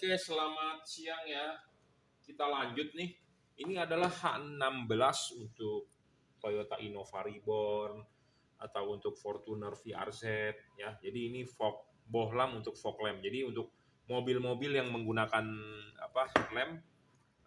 Oke, selamat siang ya. Kita lanjut nih. Ini adalah H16 untuk Toyota Innova Reborn atau untuk Fortuner VRZ ya. Jadi ini fog bohlam untuk fog lamp. Jadi untuk mobil-mobil yang menggunakan lamp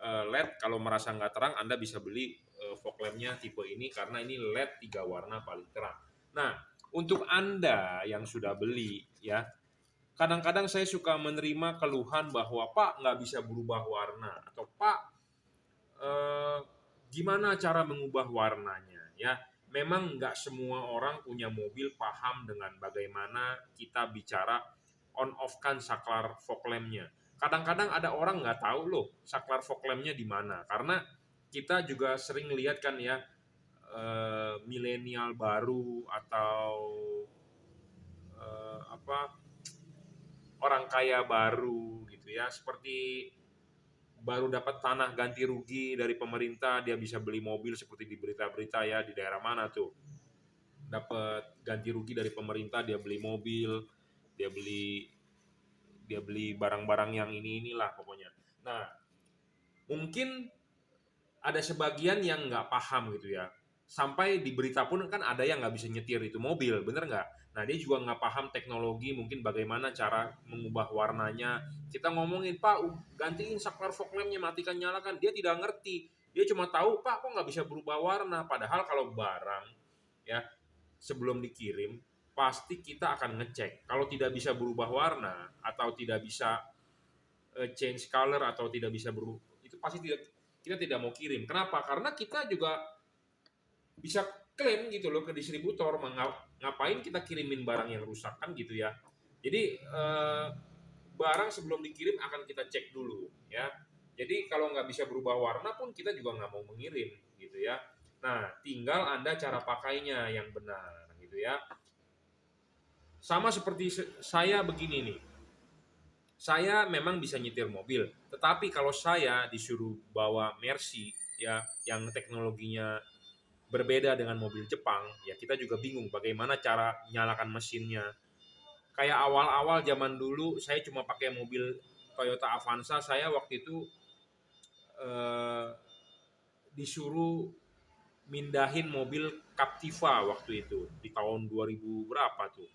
LED, kalau merasa nggak terang Anda bisa beli fog lampnya tipe ini karena ini LED 3 warna paling terang. Nah, untuk Anda yang sudah beli ya, kadang-kadang saya suka menerima keluhan bahwa Pak nggak bisa berubah warna atau Pak eh, gimana cara mengubah warnanya ya. Memang nggak semua orang punya mobil paham dengan bagaimana kita bicara on off kan saklar fog lampnya. Kadang-kadang ada orang nggak tahu loh saklar fog lampnya di mana, karena kita juga sering lihat kan ya, milenial baru atau orang kaya baru gitu ya, seperti baru dapat tanah ganti rugi dari pemerintah, dia bisa beli mobil seperti di berita-berita ya, di daerah mana tuh dapat ganti rugi dari pemerintah, dia beli mobil, dia beli barang-barang yang inilah pokoknya. Nah, mungkin ada sebagian yang nggak paham gitu ya, sampai di berita pun kan ada yang nggak bisa nyetir itu mobil, bener nggak? Nah, dia juga nggak paham teknologi, mungkin bagaimana cara mengubah warnanya. Kita ngomongin, Pak, gantiin saklar fog lampnya, matikan nyalakan, dia tidak ngerti. Dia cuma tahu, Pak, kok nggak bisa berubah warna. Padahal kalau barang ya sebelum dikirim pasti kita akan ngecek. Kalau tidak bisa berubah warna atau tidak bisa change color atau tidak bisa berubah, itu pasti kita tidak mau kirim. Kenapa? Karena kita juga bisa klaim gitu loh ke distributor, ngapain kita kirimin barang yang rusak kan gitu ya. Jadi barang sebelum dikirim akan kita cek dulu ya. Jadi kalau nggak bisa berubah warna pun kita juga nggak mau mengirim gitu ya. Nah, tinggal Anda cara pakainya yang benar gitu ya. Sama seperti saya begini nih. Saya memang bisa nyetir mobil, tetapi kalau saya disuruh bawa Mercy ya, yang teknologinya berbeda dengan mobil Jepang, ya kita juga bingung bagaimana cara nyalakan mesinnya. Kayak awal-awal zaman dulu saya cuma pakai mobil Toyota Avanza, saya waktu itu eh, disuruh mindahin mobil Captiva waktu itu di tahun 2000 berapa tuh?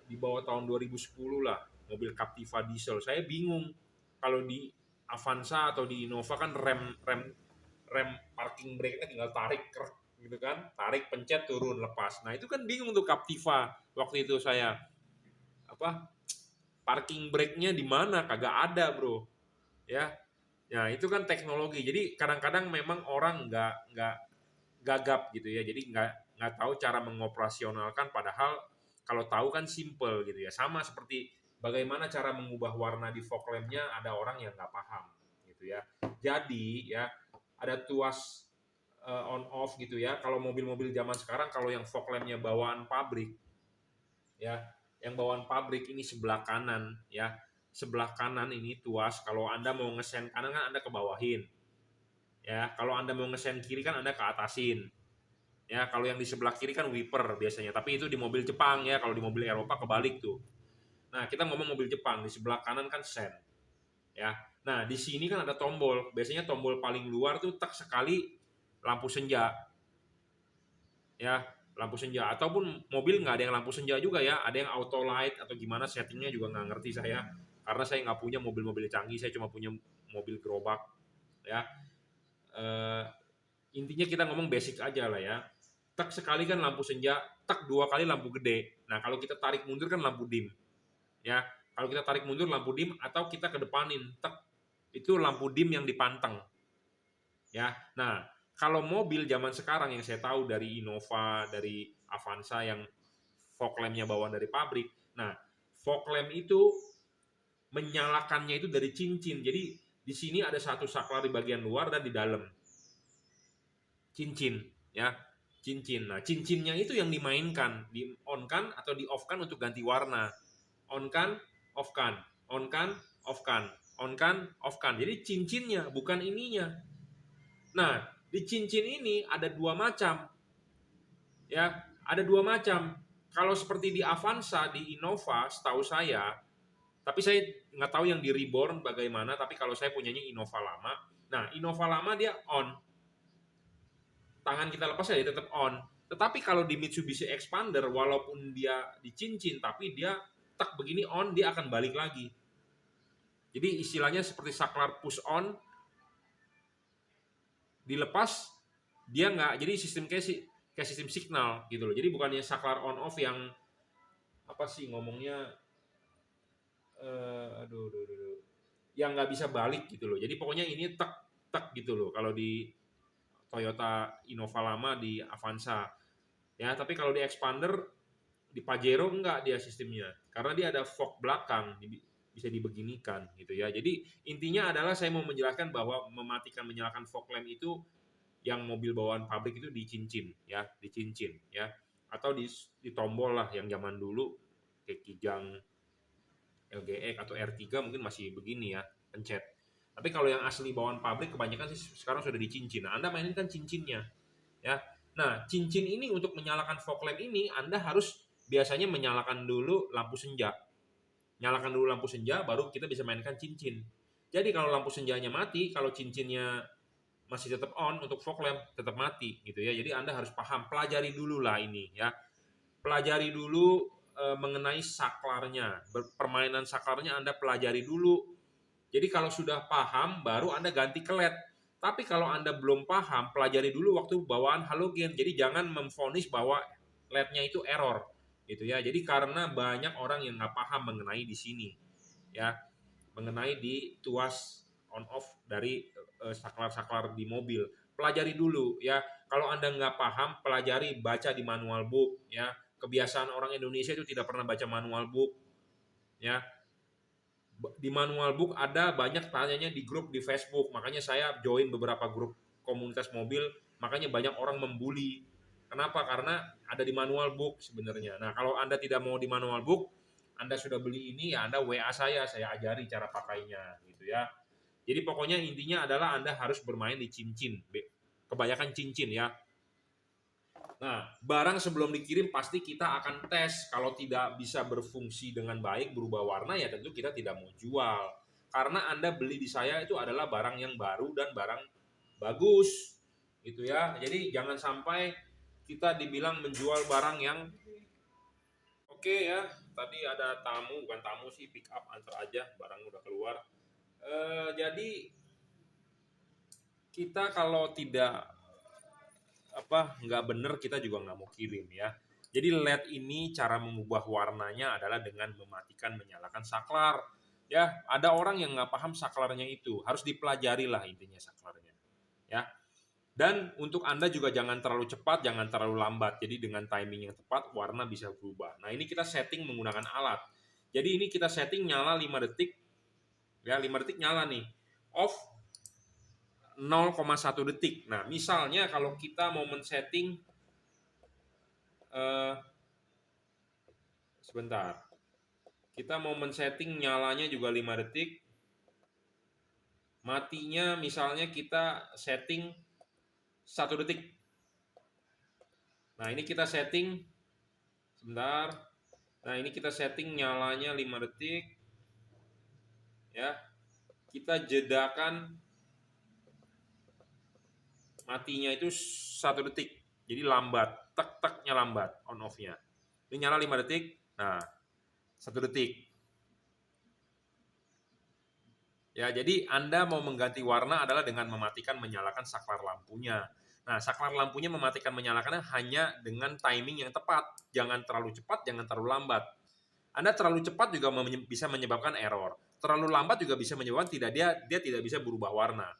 Di bawah tahun 2010 lah, mobil Captiva diesel. Saya bingung kalau di Avanza atau di Innova kan rem rem rem parking brake-nya tinggal tarik gitu kan, tarik pencet turun lepas. Nah itu kan bingung tuh Captiva waktu itu saya, apa, parking brake-nya di mana, kagak ada bro ya. Nah itu kan teknologi, jadi kadang-kadang memang orang nggak gagap gitu ya, jadi nggak tahu cara mengoperasionalkan, padahal kalau tahu kan simple gitu ya. Sama seperti bagaimana cara mengubah warna di fog lamp-nya, ada orang yang nggak paham gitu ya. Jadi ya ada tuas on off gitu ya. Kalau mobil-mobil zaman sekarang, kalau yang fog lamp-nya bawaan pabrik ya, yang bawaan pabrik ini sebelah kanan ya, sebelah kanan ini tuas. Kalau Anda mau ngesen kanan kan Anda ke bawahin ya, kalau Anda mau ngesen kiri kan Anda ke atasin ya. Kalau yang di sebelah kiri kan wiper biasanya, tapi itu di mobil Jepang ya. Kalau di mobil Eropa kebalik tuh. Nah, kita ngomong mobil Jepang, di sebelah kanan kan sen ya. Nah, di sini kan ada tombol, biasanya tombol paling luar tuh tak sekali lampu senja ya, lampu senja. Ataupun mobil nggak ada yang lampu senja juga ya, ada yang auto light atau gimana settingnya juga nggak ngerti saya, karena saya nggak punya mobil-mobil canggih, saya cuma punya mobil gerobak ya. Eh, Intinya kita ngomong basic aja lah ya. Tak sekali kan lampu senja, tak dua kali lampu gede. Nah kalau kita tarik mundur kan lampu dim ya. Kalau kita tarik mundur lampu dim, atau kita kedepanin, tak itu lampu dim yang dipanteng ya. Nah kalau mobil zaman sekarang yang saya tahu dari Innova, dari Avanza yang fog lamp-nya bawaan dari pabrik. Nah fog lamp itu menyalakannya itu dari cincin. Jadi di sini ada satu saklar di bagian luar dan di dalam, cincin ya, cincin. Nah cincinnya itu yang dimainkan, di on kan atau di off kan untuk ganti warna. On kan, off kan, on kan, off kan, on kan, off kan. Jadi cincinnya bukan ininya. Nah di cincin ini ada dua macam ya, ada dua macam. Kalau seperti di Avanza, di Innova setahu saya Tapi saya nggak tahu yang di Reborn bagaimana, tapi kalau saya punyanya Innova lama. Nah, Innova lama dia on. Tangan kita lepas ya dia tetap on. Tetapi kalau di Mitsubishi Expander, walaupun dia dicincin, tapi dia tak begini on, dia akan balik lagi. Jadi istilahnya seperti saklar push on, dilepas, dia nggak, jadi sistem kayak sistem signal gitu loh. Jadi bukannya saklar on off yang apa sih ngomongnya, yang nggak bisa balik gitu loh. Jadi pokoknya ini tek gitu loh kalau di Toyota Innova lama, di Avanza ya. Tapi kalau di Expander, di Pajero enggak dia sistemnya, karena dia ada fog belakang, bisa dibeginikan gitu ya. Jadi intinya adalah saya mau menjelaskan bahwa mematikan menyalakan fog lamp itu yang mobil bawaan pabrik itu dicincin ya, atau di tombol lah yang zaman dulu kayak Kijang LGX atau R3 mungkin masih begini ya, pencet. Tapi kalau yang asli bawaan pabrik kebanyakan sih sekarang sudah dicincin. Nah, Anda mainin kan cincinnya ya. Nah, cincin ini untuk menyalakan fog lamp ini Anda harus biasanya menyalakan dulu lampu senja. Nyalakan dulu lampu senja baru kita bisa mainkan cincin. Jadi kalau lampu senjanya mati, kalau cincinnya masih tetap on untuk fog lamp tetap mati gitu ya. Jadi Anda harus paham, pelajari dulu lah ini ya. Pelajari dulu mengenai saklarnya, permainan saklarnya Anda pelajari dulu. Jadi kalau sudah paham baru Anda ganti ke LED. Tapi kalau Anda belum paham, pelajari dulu waktu bawaan halogen. Jadi jangan memvonis bahwa LED-nya itu error gitu ya. Jadi karena banyak orang yang nggak paham mengenai di sini ya, mengenai di tuas on off dari saklar-saklar di mobil. Pelajari dulu ya. Kalau Anda nggak paham, pelajari, baca di manual book ya. Kebiasaan orang Indonesia itu tidak pernah baca manual book ya. Di manual book ada banyak tanyanya di grup di Facebook, makanya saya join beberapa grup komunitas mobil, makanya banyak orang membuli. Kenapa? Karena ada di manual book sebenarnya. Nah, kalau Anda tidak mau di manual book, Anda sudah beli ini ya Anda WA saya ajari cara pakainya gitu ya. Jadi pokoknya intinya adalah Anda harus bermain di cincin. Kebanyakan cincin ya. Nah, barang sebelum dikirim pasti kita akan tes. Kalau tidak bisa berfungsi dengan baik, berubah warna, ya tentu kita tidak mau jual. Karena Anda beli di saya itu adalah barang yang baru dan barang bagus. Gitu ya. Jadi jangan sampai kita dibilang menjual barang yang oke ya. Tadi ada tamu, bukan tamu sih, pick up antar aja, barang udah keluar. Jadi kita kalau tidak nggak bener kita juga nggak mau kirim ya. Jadi LED ini cara mengubah warnanya adalah dengan mematikan menyalakan saklar. Ya, ada orang yang nggak paham saklarnya itu, harus dipelajari lah intinya saklarnya. Ya, dan untuk Anda juga jangan terlalu cepat, jangan terlalu lambat. Jadi dengan timing yang tepat, warna bisa berubah. Nah ini kita setting menggunakan alat. Jadi ini kita setting nyala 5 detik. Ya 5 detik nyala nih. Off 0,1 detik. Nah, misalnya kalau kita mau men-setting sebentar. Kita mau men-setting nyalanya juga 5 detik. Matinya misalnya kita setting 1 detik. Nah, ini kita setting sebentar. Nah, ini kita setting nyalanya 5 detik. Ya. Kita jedakan matinya itu 1 detik. Jadi lambat, tek-teknya lambat on off-nya. Ini nyala 5 detik. Nah, 1 detik. Ya, jadi Anda mau mengganti warna adalah dengan mematikan menyalakan saklar lampunya. Nah, saklar lampunya mematikan menyalakannya hanya dengan timing yang tepat. Jangan terlalu cepat, jangan terlalu lambat. Anda terlalu cepat juga bisa menyebabkan error. Terlalu lambat juga bisa menyebabkan dia tidak bisa berubah warna.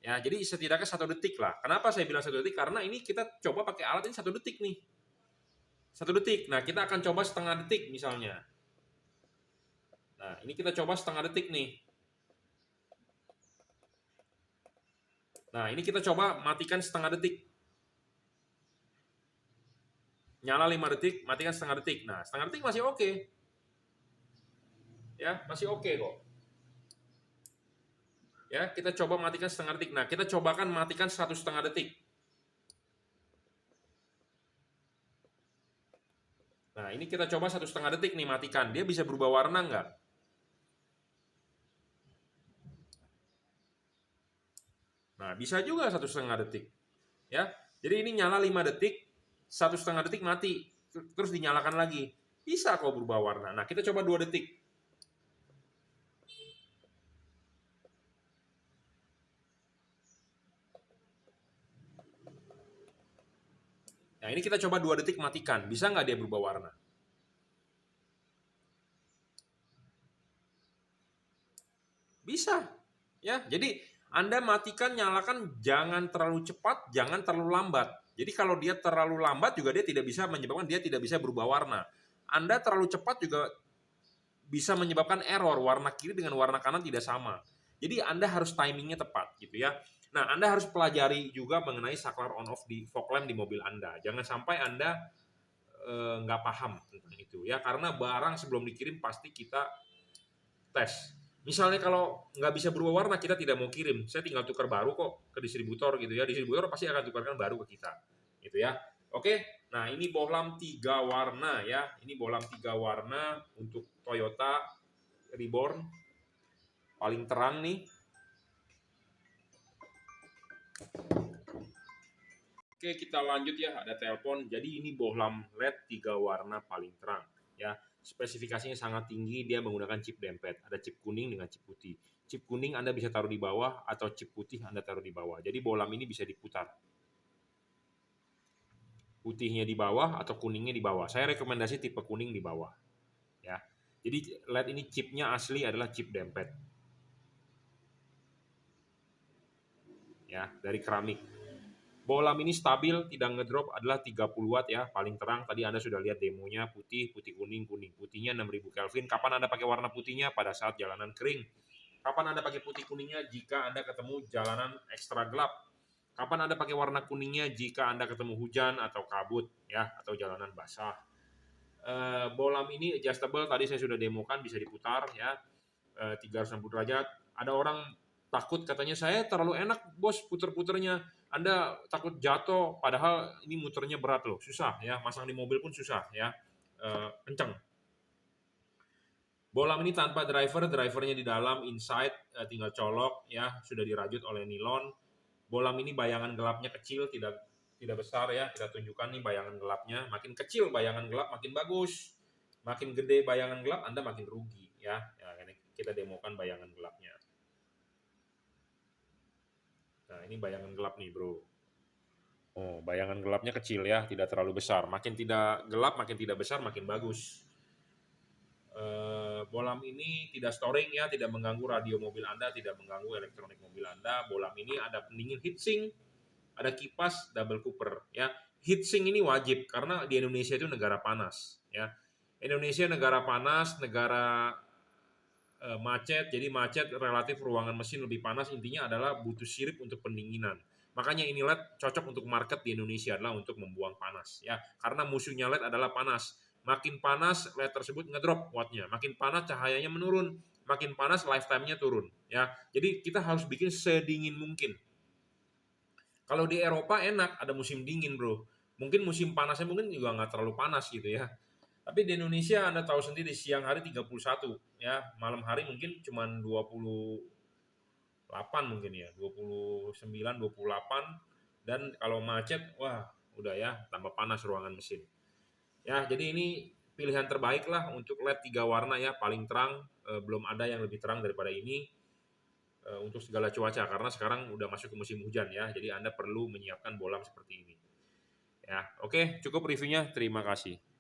Ya, jadi setidaknya 1 detik lah. Kenapa saya bilang 1 detik? Karena ini kita coba pakai alat ini 1 detik nih. 1 detik. Nah, kita akan coba setengah detik misalnya. Nah, ini kita coba setengah detik nih. Nah, ini kita coba matikan setengah detik. Nyala 5 detik, matikan setengah detik. Nah, setengah detik masih oke. Ya, masih oke kok. Ya, kita coba matikan setengah detik. Nah, kita cobakan matikan 1,5 detik. Nah, ini kita coba 1,5 detik nih matikan. Dia bisa berubah warna nggak? Nah, bisa juga 1,5 detik. Ya, jadi ini nyala 5 detik, 1,5 detik mati, terus dinyalakan lagi. Bisa kok berubah warna. Nah, kita coba 2 detik. Nah, ini kita coba 2 detik matikan. Bisa nggak dia berubah warna? Bisa. Ya, jadi Anda matikan, nyalakan, jangan terlalu cepat, jangan terlalu lambat. Jadi kalau dia terlalu lambat juga dia tidak bisa menyebabkan dia tidak bisa berubah warna. Anda terlalu cepat juga bisa menyebabkan error, warna kiri dengan warna kanan tidak sama. Jadi Anda harus timingnya tepat gitu ya. Nah, Anda harus pelajari juga mengenai saklar on off di fog lamp di mobil Anda. Jangan sampai Anda nggak paham tentang itu ya, karena barang sebelum dikirim pasti kita tes. Misalnya kalau nggak bisa berubah warna, kita tidak mau kirim, saya tinggal tukar baru kok ke distributor gitu ya. Distributor pasti akan tukarkan baru ke kita, gitu ya. Oke, nah ini bohlam 3 warna ya. Ini bohlam 3 warna untuk Toyota Reborn, paling terang nih. Oke, kita lanjut ya, ada telepon. Jadi ini bohlam LED 3 warna paling terang ya. Spesifikasinya sangat tinggi, dia menggunakan chip dempet. Ada chip kuning dengan chip putih. Chip kuning Anda bisa taruh di bawah atau chip putih Anda taruh di bawah. Jadi bohlam ini bisa diputar. Putihnya di bawah atau kuningnya di bawah. Saya rekomendasi tipe kuning di bawah. Ya. Jadi LED ini chipnya asli adalah chip dempet. Ya, dari keramik. Bohlam ini stabil, tidak ngedrop, adalah 30 watt ya, paling terang. Tadi Anda sudah lihat demonya, putih, putih kuning, kuning. Putihnya 6000 Kelvin. Kapan Anda pakai warna putihnya? Pada saat jalanan kering. Kapan Anda pakai putih kuningnya? Jika Anda ketemu jalanan ekstra gelap. Kapan Anda pakai warna kuningnya? Jika Anda ketemu hujan atau kabut ya, atau jalanan basah. Bohlam ini adjustable, tadi saya sudah demokan, bisa diputar ya, 360 derajat. Ada orang takut, katanya saya terlalu enak bos puter-puternya, Anda takut jatuh, padahal ini muternya berat loh, susah ya, masang di mobil pun susah ya, kenceng. Bohlam ini tanpa driver, drivernya di dalam inside, tinggal colok ya, sudah dirajut oleh nilon. Bohlam ini bayangan gelapnya kecil, tidak besar ya, kita tunjukkan nih bayangan gelapnya. Makin kecil bayangan gelap makin bagus, makin gede bayangan gelap Anda makin rugi ya. Ya, ini kita demokan bayangan gelapnya. Nah, ini bayangan gelap nih, bro. Oh, bayangan gelapnya kecil ya, tidak terlalu besar. Makin tidak gelap, makin tidak besar, makin bagus. Bohlam ini tidak storing ya, tidak mengganggu radio mobil Anda, tidak mengganggu elektronik mobil Anda. Bohlam ini ada pendingin heatsink, ada kipas double cooper ya. Heatsink ini wajib karena di Indonesia itu negara panas ya. Indonesia negara panas, negara macet, jadi macet relatif ruangan mesin lebih panas, intinya adalah butuh sirip untuk pendinginan. Makanya ini LED cocok untuk market di Indonesia adalah untuk membuang panas ya. Karena musuhnya LED adalah panas. Makin panas LED tersebut ngedrop wattnya, makin panas cahayanya menurun, makin panas lifetime-nya turun ya. Jadi kita harus bikin sedingin mungkin. Kalau di Eropa enak, ada musim dingin bro. Mungkin musim panasnya mungkin juga nggak terlalu panas gitu ya. Tapi di Indonesia Anda tahu sendiri, siang hari 31 ya, malam hari mungkin cuma 28 mungkin ya, 29, 28, dan kalau macet wah udah ya tambah panas ruangan mesin. Ya, jadi ini pilihan terbaik lah untuk LED 3 warna ya, paling terang, belum ada yang lebih terang daripada ini untuk segala cuaca karena sekarang udah masuk ke musim hujan ya. Jadi Anda perlu menyiapkan bohlam seperti ini. Ya, oke, cukup reviewnya. Terima kasih.